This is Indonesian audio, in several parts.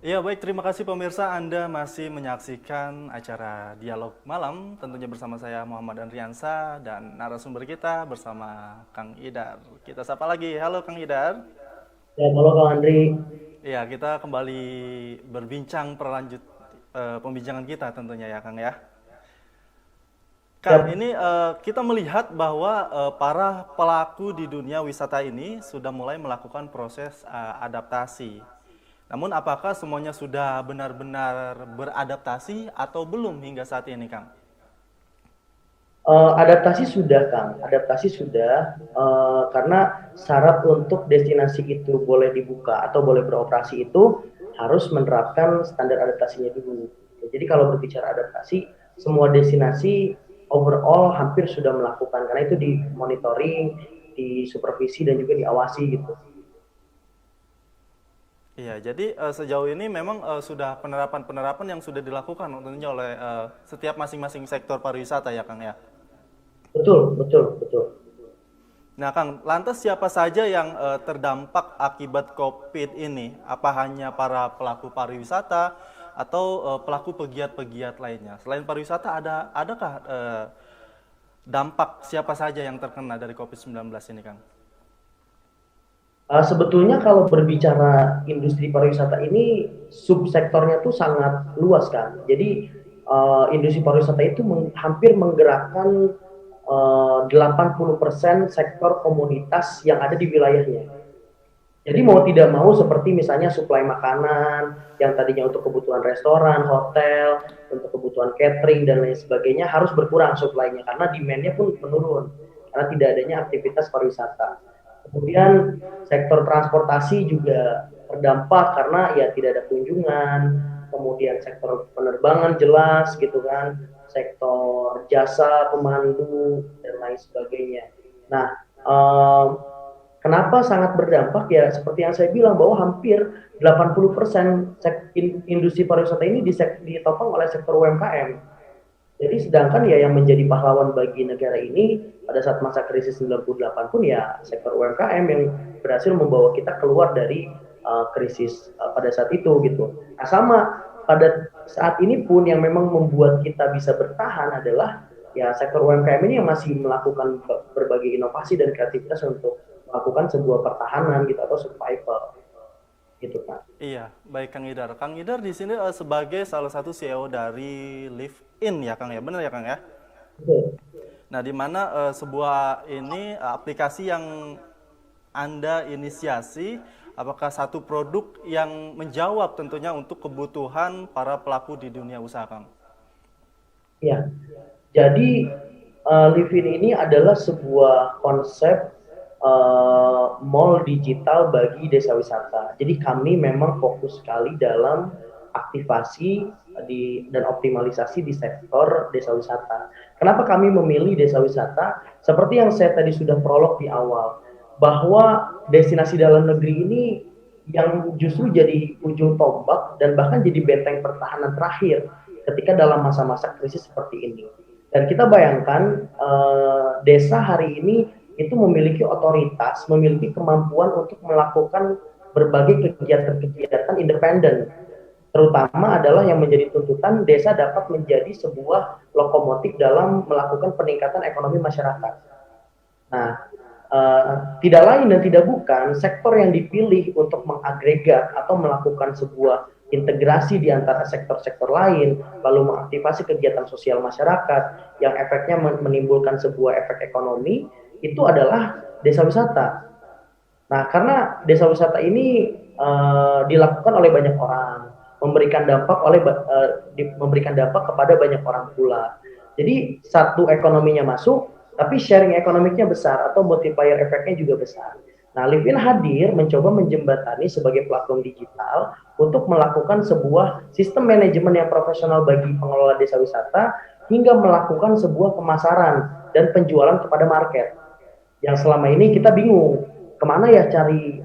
Iya baik, terima kasih pemirsa Anda masih menyaksikan acara Dialog Malam tentunya bersama saya Muhammad Andriansa dan narasumber kita bersama Kang Idar. Kita sapa lagi, halo Kang Idar. Ya, halo Kang Andri. Iya, kita kembali berbincang perlanjut pembincangan kita tentunya ya Kang ya. Kang, Siap. ini kita melihat bahwa para pelaku di dunia wisata ini sudah mulai melakukan proses adaptasi. Namun apakah semuanya sudah benar-benar beradaptasi atau belum hingga saat ini, Kang? Adaptasi sudah, Kang. Adaptasi sudah, karena syarat untuk destinasi itu boleh dibuka atau boleh beroperasi itu harus menerapkan standar adaptasinya dulu. Jadi kalau berbicara adaptasi, semua destinasi overall hampir sudah melakukan, karena itu di monitoring, di supervisi dan juga diawasi gitu. Iya, jadi sejauh ini memang sudah penerapan-penerapan yang sudah dilakukan tentunya oleh setiap masing-masing sektor pariwisata ya, Kang ya. Betul, betul, betul. Nah, Kang, lantas siapa saja yang terdampak akibat COVID ini? Apa hanya para pelaku pariwisata atau pelaku pegiat-pegiat lainnya? Selain pariwisata, adakah dampak siapa saja yang terkena dari COVID-19 ini, Kang? Sebetulnya kalau berbicara industri pariwisata ini subsektornya tuh sangat luas kan. Jadi industri pariwisata itu hampir menggerakkan 80% sektor komoditas yang ada di wilayahnya. Jadi mau tidak mau seperti misalnya suplai makanan yang tadinya untuk kebutuhan restoran, hotel, untuk kebutuhan catering dan lain sebagainya harus berkurang suplainya karena demand-nya pun menurun karena tidak adanya aktivitas pariwisata. Kemudian sektor transportasi juga terdampak karena ya tidak ada kunjungan, kemudian sektor penerbangan jelas gitu kan, sektor jasa pemandu dan lain sebagainya. Nah, eh, kenapa sangat berdampak ya seperti yang saya bilang bahwa hampir 80% industri pariwisata ini ditopang oleh sektor UMKM. Jadi sedangkan ya yang menjadi pahlawan bagi negara ini pada saat masa krisis 98 pun ya sektor UMKM yang berhasil membawa kita keluar dari krisis pada saat itu gitu. Nah sama pada saat ini pun yang memang membuat kita bisa bertahan adalah ya sektor UMKM ini yang masih melakukan berbagai inovasi dan kreativitas untuk melakukan sebuah pertahanan gitu atau survival gitu kan. Iya, baik Kang Idar. Kang Idar di sini sebagai salah satu CEO dari Live In ya, Kang ya. Benar ya, Kang ya? Betul. Nah, di mana sebuah ini aplikasi yang Anda inisiasi, apakah satu produk yang menjawab tentunya untuk kebutuhan para pelaku di dunia usaha, Kang? Ya, jadi Livin ini adalah sebuah konsep mall digital bagi desa wisata. Jadi kami memang fokus sekali dalam aktivasi dan optimalisasi di sektor desa wisata. Kenapa kami memilih desa wisata? Seperti yang saya tadi sudah prolog di awal, bahwa destinasi dalam negeri ini yang justru jadi ujung tombak dan bahkan jadi benteng pertahanan terakhir ketika dalam masa-masa krisis seperti ini. Dan kita bayangkan desa hari ini itu memiliki otoritas, memiliki kemampuan untuk melakukan berbagai kegiatan-kegiatan independen. Terutama adalah yang menjadi tuntutan desa dapat menjadi sebuah lokomotif dalam melakukan peningkatan ekonomi masyarakat. Nah, tidak lain dan tidak bukan sektor yang dipilih untuk mengagregat atau melakukan sebuah integrasi di antara sektor-sektor lain, lalu mengaktifasi kegiatan sosial masyarakat yang efeknya menimbulkan sebuah efek ekonomi, itu adalah desa wisata. Nah, karena desa wisata ini dilakukan oleh banyak orang, memberikan dampak kepada banyak orang pula. Jadi satu ekonominya masuk, tapi sharing ekonomiknya besar atau multiplier efeknya juga besar. Nah, Livin hadir mencoba menjembatani sebagai platform digital untuk melakukan sebuah sistem manajemen yang profesional bagi pengelola desa wisata hingga melakukan sebuah pemasaran dan penjualan kepada market yang selama ini kita bingung kemana ya cari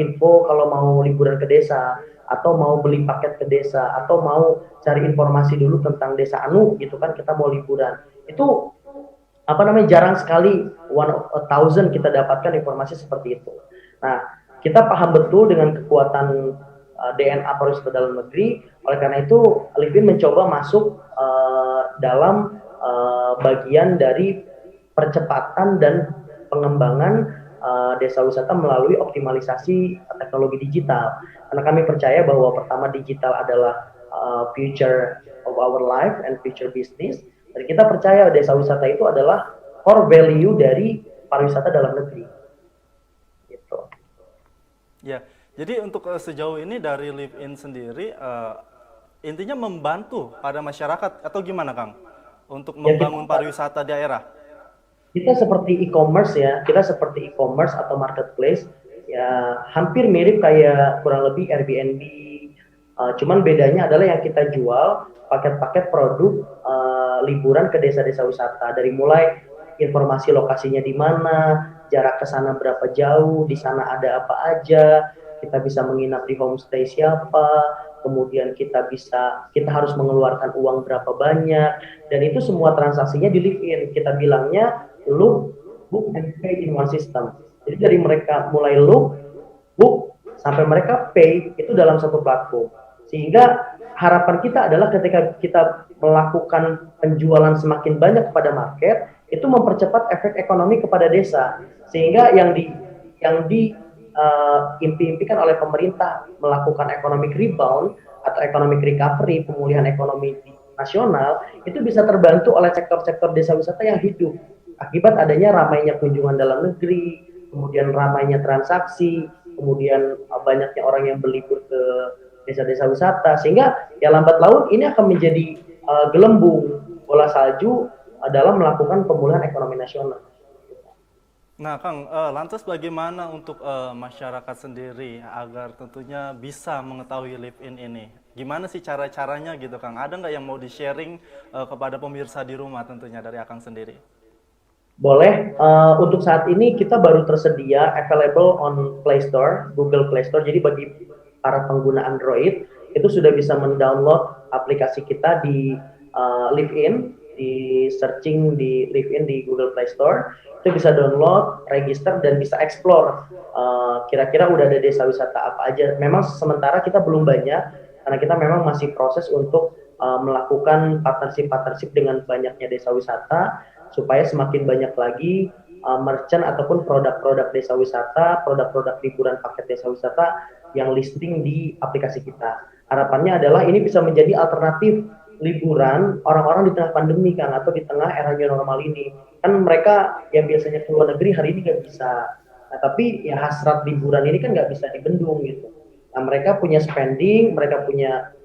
info kalau mau liburan ke desa atau mau beli paket ke desa atau mau cari informasi dulu tentang desa anu gitu kan kita mau liburan itu apa namanya jarang sekali one of a thousand kita dapatkan informasi seperti itu. Nah kita paham betul dengan kekuatan DNA pariwisata dalam negeri. Oleh karena itu, Livin mencoba masuk dalam bagian dari percepatan dan pengembangan desa wisata melalui optimalisasi teknologi digital. Karena kami percaya bahwa pertama digital adalah future of our life and future business. Dan kita percaya desa wisata itu adalah core value dari pariwisata dalam negeri. Gitu. Ya, jadi untuk sejauh ini dari Live In sendiri intinya membantu pada masyarakat atau gimana Kang untuk Ya, membangun pariwisata daerah? kita seperti e-commerce ya, kita seperti e-commerce atau marketplace ya, hampir mirip kayak kurang lebih Airbnb. Cuman bedanya adalah yang kita jual paket-paket produk liburan ke desa-desa wisata, dari mulai informasi lokasinya di mana, jarak ke sana berapa jauh, di sana ada apa aja, kita bisa menginap di homestay siapa, kemudian kita harus mengeluarkan uang berapa banyak, dan itu semua transaksinya di live in. Kita bilangnya look, book, and pay in one system. Jadi dari mereka mulai look, book, sampai mereka pay itu dalam satu platform. Sehingga harapan kita adalah ketika kita melakukan penjualan semakin banyak kepada market, itu mempercepat efek ekonomi kepada desa. Sehingga yang diimpi-impikan oleh pemerintah melakukan economic rebound atau economic recovery, pemulihan ekonomi nasional, itu bisa terbantu oleh sektor-sektor desa wisata yang hidup akibat adanya ramainya kunjungan dalam negeri, kemudian ramainya transaksi, kemudian banyaknya orang yang berlibur ke desa-desa wisata, sehingga ya lambat laun ini akan menjadi gelembung bola salju dalam melakukan pemulihan ekonomi nasional. Nah, Kang, lantas bagaimana untuk masyarakat sendiri agar tentunya bisa mengetahui Live In ini? Gimana sih cara-caranya gitu, Kang? Ada nggak yang mau di-sharing kepada pemirsa di rumah tentunya dari Akang sendiri? Boleh, untuk saat ini kita baru tersedia available on Play Store, Google Play Store. Jadi bagi para pengguna Android itu sudah bisa mendownload aplikasi kita di Live In, di searching di Live In di Google Play Store. Itu bisa download, register, dan bisa explore. Kira-kira udah ada desa wisata apa aja. Memang sementara kita belum banyak, karena kita memang masih proses untuk melakukan partnership dengan banyaknya desa wisata, supaya semakin banyak lagi merchant ataupun produk-produk desa wisata, produk-produk liburan paket desa wisata yang listing di aplikasi kita. Harapannya adalah ini bisa menjadi alternatif liburan orang-orang di tengah pandemi, Kang, atau di tengah era new normal ini. Kan mereka yang biasanya ke luar negeri hari ini nggak bisa. Nah, tapi ya hasrat liburan ini kan nggak bisa dibendung gitu. Nah, mereka punya spending, mereka punya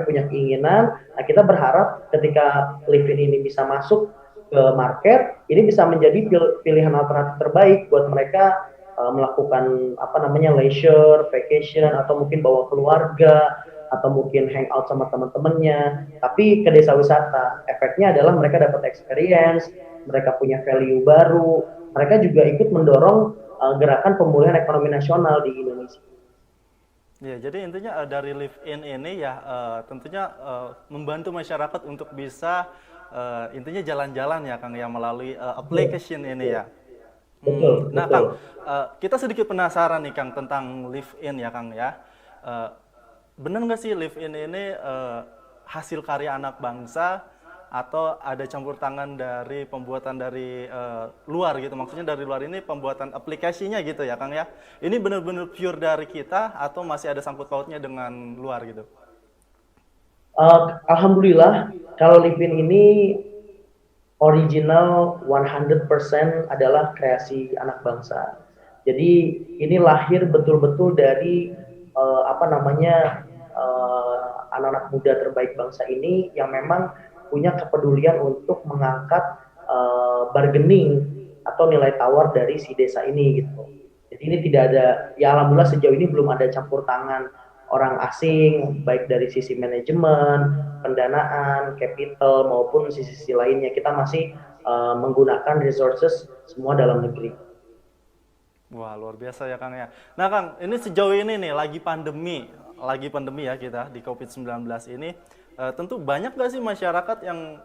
punya keinginan. Nah, kita berharap ketika Live In ini bisa masuk ke market, ini bisa menjadi pilihan alternatif terbaik buat mereka melakukan leisure, vacation, atau mungkin bawa keluarga, atau mungkin hangout sama teman-temannya, tapi ke desa wisata. Efeknya adalah mereka dapat experience, mereka punya value baru, mereka juga ikut mendorong gerakan pemulihan ekonomi nasional di Indonesia. Ya, jadi intinya dari Live In ini ya tentunya membantu masyarakat untuk bisa intinya jalan-jalan ya Kang ya melalui application ini ya. Betul, Nah betul. Kang, kita sedikit penasaran nih Kang tentang Live In ya Kang ya. Eh, Bener nggak sih Live In ini hasil karya anak bangsa atau ada campur tangan dari pembuatan dari luar gitu? Maksudnya dari luar ini pembuatan aplikasinya gitu ya Kang ya? Ini benar-benar pure dari kita atau masih ada sangkut pautnya dengan luar gitu? Alhamdulillah, kalau Live In ini original 100% adalah kreasi anak bangsa. Jadi ini lahir betul-betul dari anak-anak muda terbaik bangsa ini yang memang punya kepedulian untuk mengangkat bargaining atau nilai tawar dari si desa ini gitu. Jadi ini tidak ada, ya alhamdulillah sejauh ini belum ada campur tangan orang asing, baik dari sisi manajemen, pendanaan, capital, maupun sisi-sisi lainnya. Kita masih menggunakan resources semua dalam negeri. Wah, luar biasa ya Kang ya. Nah Kang, ini sejauh ini nih lagi pandemi ya kita di COVID-19 ini, tentu banyak gak sih masyarakat yang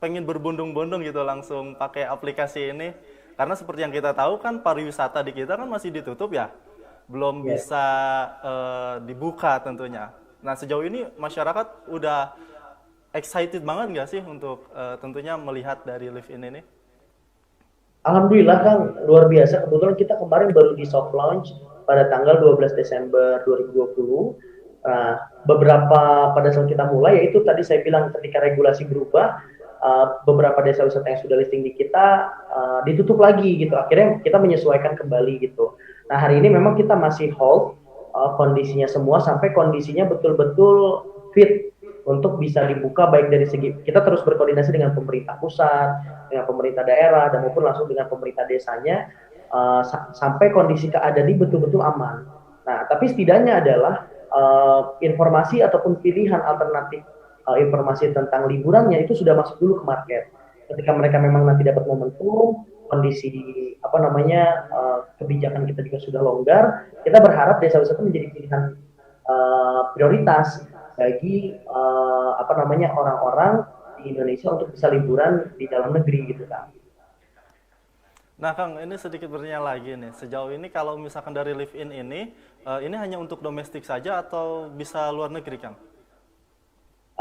pengen berbondong-bondong gitu langsung pakai aplikasi ini? Karena seperti yang kita tahu kan pariwisata di kita kan masih ditutup ya. belum Ya. bisa dibuka tentunya. Nah, sejauh ini masyarakat udah excited banget nggak sih untuk tentunya melihat dari live-in ini? Alhamdulillah Kang, luar biasa. Kebetulan kita kemarin baru di soft launch pada tanggal 12 Desember 2020. Nah, beberapa pada saat kita mulai, yaitu tadi saya bilang ketika regulasi berubah, beberapa desa wisata yang sudah listing di kita ditutup lagi gitu. Akhirnya kita menyesuaikan kembali gitu. Nah, hari ini memang kita masih hold kondisinya semua sampai kondisinya betul-betul fit untuk bisa dibuka, baik dari segi kita terus berkoordinasi dengan pemerintah pusat, dengan pemerintah daerah, dan maupun langsung dengan pemerintah desanya sampai kondisi keadaan ini betul-betul aman. Nah, tapi setidaknya adalah informasi ataupun pilihan alternatif informasi tentang liburannya itu sudah masuk dulu ke market. Ketika mereka memang nanti dapat momentum, kondisi apa namanya kebijakan kita juga sudah longgar, kita berharap desa wisata menjadi pilihan prioritas bagi apa namanya orang-orang di Indonesia untuk bisa liburan di dalam negeri gitu kan. Nah, Kang, ini sedikit bertanya lagi nih. Sejauh ini kalau misalkan dari live-in ini hanya untuk domestik saja atau bisa luar negeri, Kang?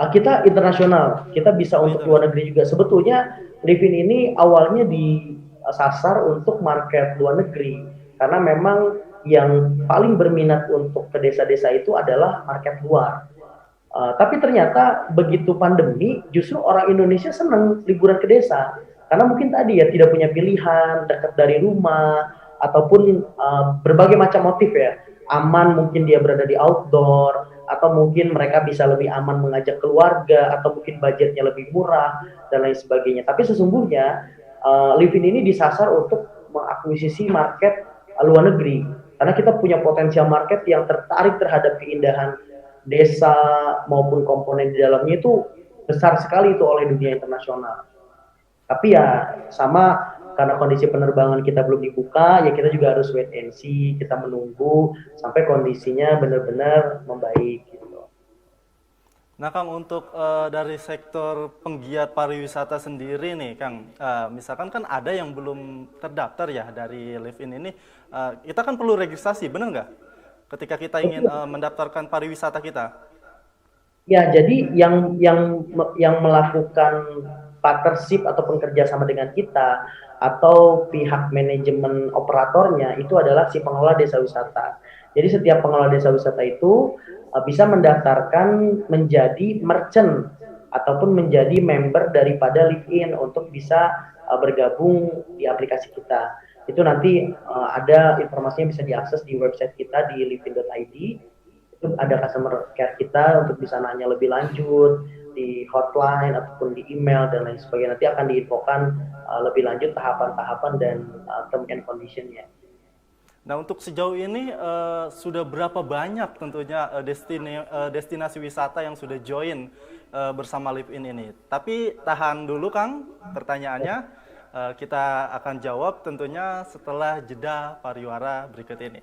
Kita internasional, kita bisa Oh, untuk luar internasional. negeri juga. Sebetulnya Livin ini awalnya disasar untuk market luar negeri, karena memang yang paling berminat untuk ke desa-desa itu adalah market luar. Tapi ternyata begitu pandemi, justru orang Indonesia senang liburan ke desa, karena mungkin tadi ya tidak punya pilihan, dekat dari rumah, ataupun berbagai macam motif ya. Aman mungkin dia berada di outdoor, atau mungkin mereka bisa lebih aman mengajak keluarga, atau mungkin budgetnya lebih murah dan lain sebagainya. Tapi sesungguhnya Livin ini disasar untuk mengakuisisi market luar negeri, karena kita punya potensial market yang tertarik terhadap keindahan desa maupun komponen di dalamnya itu besar sekali itu oleh dunia internasional. Tapi ya sama, karena kondisi penerbangan kita belum dibuka, ya kita juga harus wait and see, kita menunggu sampai kondisinya benar-benar membaik gitu. Nah, Kang, untuk dari sektor penggiat pariwisata sendiri nih, Kang, misalkan kan ada yang belum terdaftar ya dari live-in ini, kita kan perlu registrasi, benar nggak? Ketika kita ingin mendaftarkan pariwisata kita. Ya, jadi yang melakukan partnership ataupun kerjasama dengan kita atau pihak manajemen operatornya itu adalah si pengelola desa wisata. Jadi setiap pengelola desa wisata itu bisa mendaftarkan menjadi merchant ataupun menjadi member daripada Live-in untuk bisa bergabung di aplikasi kita. Itu nanti ada informasinya bisa diakses di website kita di livin.id. Itu ada customer care kita untuk bisa nanya lebih lanjut di hotline ataupun di email dan lain sebagainya. Nanti akan diinfokan lebih lanjut tahapan-tahapan dan term and conditionnya. Nah, untuk sejauh ini sudah berapa banyak tentunya destinasi wisata yang sudah join bersama Live-in ini? Tapi tahan dulu, Kang, pertanyaannya. Kita akan jawab tentunya setelah jeda pariwara berikut ini.